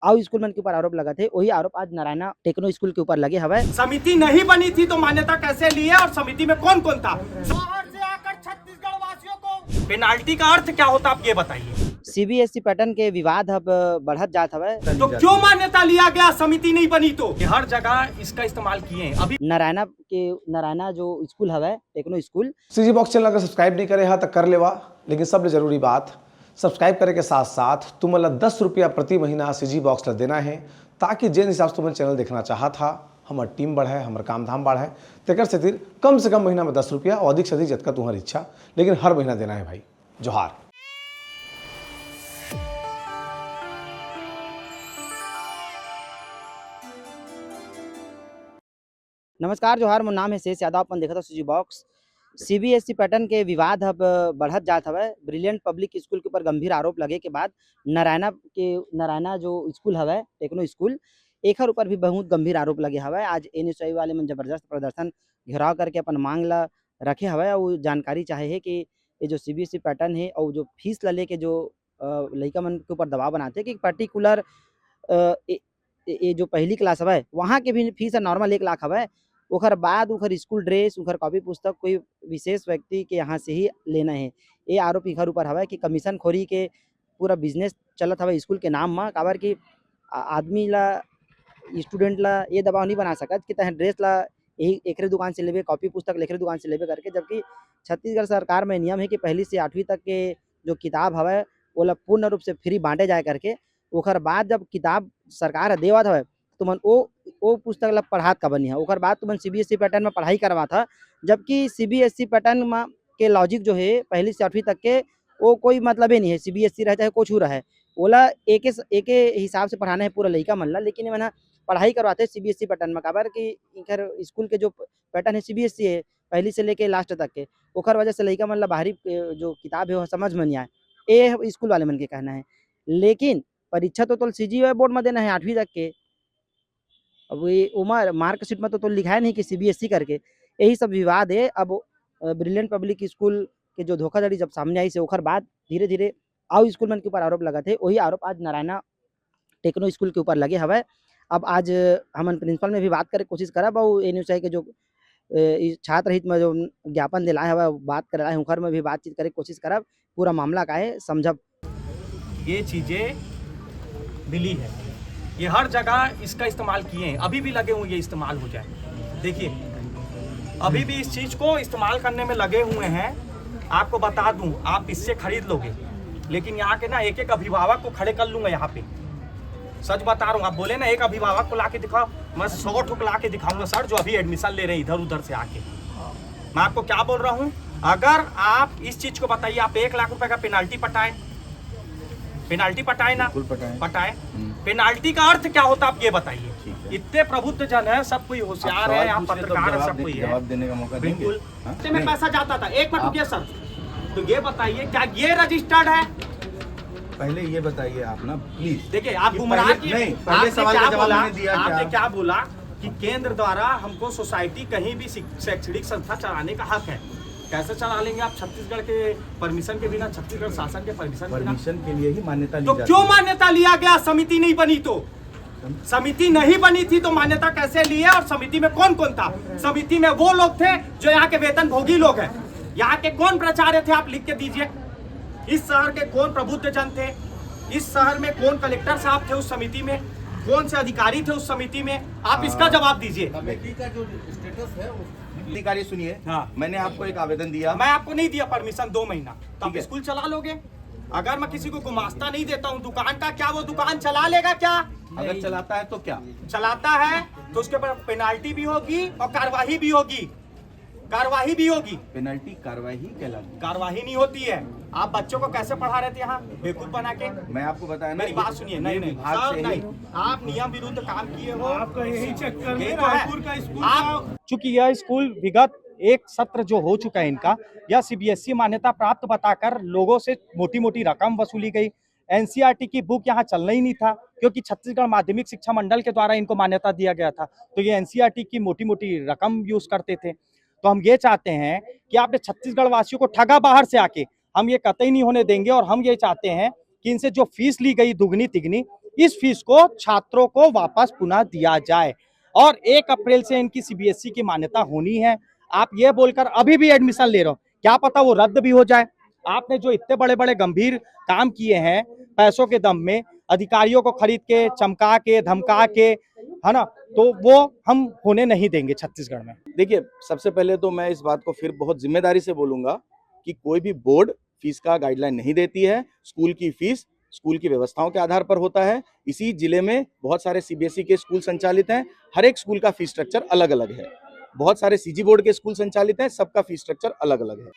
आउ स्कूल मन के ऊपर आरोप लगा थे, वही आरोप आज नारायणा टेक्नो स्कूल के ऊपर लगे हवे। समिति नहीं बनी थी तो मान्यता कैसे लिए और समिति में कौन कौन था? शहर से आकर छत्तीसगढ़ वासियों को पेनाल्टी का अर्थ क्या होता आप ये बताइए। सीबीएसई पैटर्न के विवाद अब बढ़त जात हवे, तो क्यों मान्यता लिया गया समिति नहीं बनी तो? कि हर जगह इसका इस्तेमाल किए हैं। अभी नारायणा जो school have techno school. CG box channel अगर सब्सक्राइब नहीं करे तो कर लेवा, लेकिन सबसे जरूरी बात सब्सक्राइब करे के साथ साथ तुमला 10 रुपया प्रति महीना सीजी बॉक्स ला देना है, ताकि जिन हिसाब से तुम चैनल देखना चाहत था हमार टीम बढ़े, हमार काम धाम बढ़े, तेकर से कम से कम महीना में 10 रुपया और अधिक से अधिक जतका तुम्हारी इच्छा, लेकिन हर महीना देना है भाई। जोहार। नमस्कार, जोहार। मोर नाम है शेष यादव, अपन देखा था सीजी बॉक्स। सीबीएसई पैटर्न के विवाद अब बढ़त जात हवे। ब्रिलियंट पब्लिक स्कूल के ऊपर गंभीर आरोप लगे के बाद नारायणा जो स्कूल हवे टेक्नो स्कूल, एकर ऊपर भी बहुत गंभीर आरोप लगे हवे। आज एनएसयूआई वाले मन जबरदस्त प्रदर्शन घेराव करके अपन मांग ला रखे हवे और जानकारी चाहे है कि ये जो सीबीएसई पैटर्न है और जो फीस ला लेके जो लइका मन के ऊपर दबाव बनाते कि पर्टिकुलर ये जो पहली क्लास हवे वहाँ के भी फीस नॉर्मल 1 लाख हवे। ओकर बाद ओकर स्कूल ड्रेस, ओकर कॉपी पुस्तक कोई विशेष व्यक्ति के यहाँ से ही लेना है। ये आरोप एकर ऊपर हवे कि कमीशन खोरी के पूरा बिजनेस चलत हवे स्कूल के नाम में। काबर कि आदमी ला, स्टूडेंट ला ये दबाव नहीं बना सकत कि तह ड्रेस ला यही एकरे दुकान से लेबे, कॉपी पुस्तक एकरे दुकान से लेबे करके, जबकि छत्तीसगढ़ सरकार में नियम है कि पहली से 8वीं तक के जो किताब हवे ओला पूर्ण रूप से फ्री बांटे जाए करके। ओकर बाद जब किताब सरकार देवत हवे तुमन ओ पुस्तक ला पढ़ात का बनी है। ओकर बाद तुमन सीबीएसई पैटर्न में पढ़ाई करवात है, जबकि सीबीएसई पैटर्न में के लॉजिक जो है पहली से 8वीं तक के वो कोई मतलब ही नहीं है। सीबीएसई रहे चाहे कुछ रहे, ओला एके हिसाब से पढ़ाना है पूरा लइका मन ला, लेकिन मैंने पढ़ाई करवाते सीबीएसई पैटर्न में। काबर कि इनकर स्कूल के जो पैटर्न है सीबीएसई है पहली से लेके लास्ट तक के, ओकर वजह से लइका मन ला बाहरी जो किताब है वो समझ में नहीं आए, ये स्कूल वाले मन के कहना है। लेकिन परीक्षा तो सीजीओए बोर्ड में देना है 8वीं तक के। अब ये उमर मार्कशीट में तो लिखा है नहीं कि सीबीएसई करके। यही सब विवाद है। अब ब्रिलियंट पब्लिक स्कूल के जो धोखाधड़ी जब सामने आई से ओकर बाद धीरे धीरे आउ स्कूल मन के ऊपर आरोप लगा थे, वही आरोप आज नारायणा टेक्नो स्कूल के ऊपर लगे हवे। अब आज हमन प्रिंसिपल में भी बात करे कोशिश करब और एनएसयूआई के जो छात्र हित में जो ज्ञापन दिलाए हवे बात कराए ओकर में भी बातचीत करे कोशिश करब, पूरा मामला का है समझब। ये चीजें मिली है, ये हर जगह इसका इस्तेमाल किए हैं, अभी भी लगे हुए ये इस्तेमाल हो जाए। देखिए अभी भी इस चीज को इस्तेमाल करने में लगे हुए हैं। आपको बता दूं, आप इससे खरीद लोगे, लेकिन यहाँ के ना एक अभिभावक को खड़े कर लूंगा यहाँ पे। सच बता रहा हूँ, आप बोले ना एक अभिभावक को ला के दिखाओ, मैं 100 ठोक ला के दिखाऊंगा सर, जो अभी एडमिशन ले रहे हैं इधर उधर से आके। मैं आपको क्या बोल रहा हूँ, अगर आप इस चीज को बताइए, आप 1 लाख रुपए का पेनाल्टी पटाए ना, पटाए। पेनाल्टी का अर्थ क्या होता आप ये बताइए। इतने प्रबुद्ध जन है, सब कोई होशियार है, आप पत्रकार है, सब कोई है, जवाब देने का मौका बिल्कुल। में पैसा जाता था, एक मिनट रुकिए सर, तो ये बताइए क्या ये रजिस्टर्ड है? पहले ये बताइए आप ना प्लीज। देखिए आप गुमराह की नहीं, पहले सवाल का जवाब मैंने दिया। आपने क्या बोला कि केंद्र द्वारा हमको सोसाइटी कहीं भी शैक्षणिक संस्था चलाने का हक है। कैसे चला लेंगे आप छत्तीसगढ़ के परमिशन के बिना, छत्तीसगढ़ शासन के परमिशन के लिए ही मान्यता ली तो जाती क्यों है। मान्यता लिया गया? समिति नहीं बनी तो? समिति नहीं बनी थी तो मान्यता कैसे लिए? और समिति में कौन कौन था? समिति में वो लोग थे जो यहाँ के वेतन भोगी लोग हैं। यहाँ के कौन प्राचार्य थे आप लिख के दीजिए। इस शहर के कौन प्रबुद्ध जन थे? इस शहर में कौन कलेक्टर साहब थे उस समिति में? कौन से अधिकारी थे उस समिति में? आप इसका जवाब दीजिए। कमेटी का जो स्टेटस है अधिकारी सुनिए। हाँ। मैंने आपको एक आवेदन दिया, मैं आपको नहीं दिया परमिशन 2 महीना, तो आप स्कूल चला लोगे? अगर मैं किसी को गुमास्ता नहीं देता हूँ दुकान का, क्या वो दुकान चला लेगा क्या? अगर चलाता है तो क्या? चलाता है तो उसके ऊपर पेनाल्टी भी होगी और कार्यवाही भी होगी। पेनल्टी कार्रवाई कहलाती है। कार्यवाही नहीं होती है। आप बच्चों को कैसे पढ़ा रहे थे यहाँ बेवकूफ बना के? मैं आपको बताया ना, मेरी बात सुनिए। नहीं विभाग सर, से नहीं, ही आप नियम विरुद्ध काम किए हो। आपका यही चक्कर में ये तो है। रायपुर का स्कूल आप चूंकि यह स्कूल विगत एक सत्र जो हो चुका है इनका, यह सीबीएसई मान्यता प्राप्त बताकर लोगों से मोटी मोटी रकम वसूली गई। एनसीईआरटी की बुक यहाँ चलना ही नहीं था, क्योंकि छत्तीसगढ़ माध्यमिक शिक्षा मंडल के द्वारा इनको मान्यता दिया गया था, तो ये एनसीईआरटी की मोटी मोटी रकम यूज करते थे। तो हम ये चाहते हैं कि आपने छत्तीसगढ़ वासियों को ठगा बाहर से आके, हम ये कतई नहीं होने देंगे। और हम ये चाहते हैं कि इनसे जो फीस ली गई दुगनी तिगनी, इस फीस को छात्रों को वापस पुनः दिया जाए और 1 अप्रैल से इनकी सीबीएसई की मान्यता होनी है। आप ये बोलकर अभी भी एडमिशन ले रहे हो, क्या पता वो रद्द भी हो जाए। आपने जो इतने बड़े बड़े गंभीर काम किए हैं पैसों के दम में, अधिकारियों को खरीद के, चमका के, धमका के, है ना, तो वो हम होने नहीं देंगे छत्तीसगढ़ में। देखिए, सबसे पहले तो मैं इस बात को फिर बहुत जिम्मेदारी से बोलूंगा कि कोई भी बोर्ड फीस का गाइडलाइन नहीं देती है। स्कूल की फीस स्कूल की व्यवस्थाओं के आधार पर होता है। इसी जिले में बहुत सारे सीबीएसई के स्कूल संचालित हैं, हर एक स्कूल का फीस स्ट्रक्चर अलग अलग है। बहुत सारे सीजी बोर्ड के स्कूल संचालित हैं, सबका फीस स्ट्रक्चर अलग अलग है।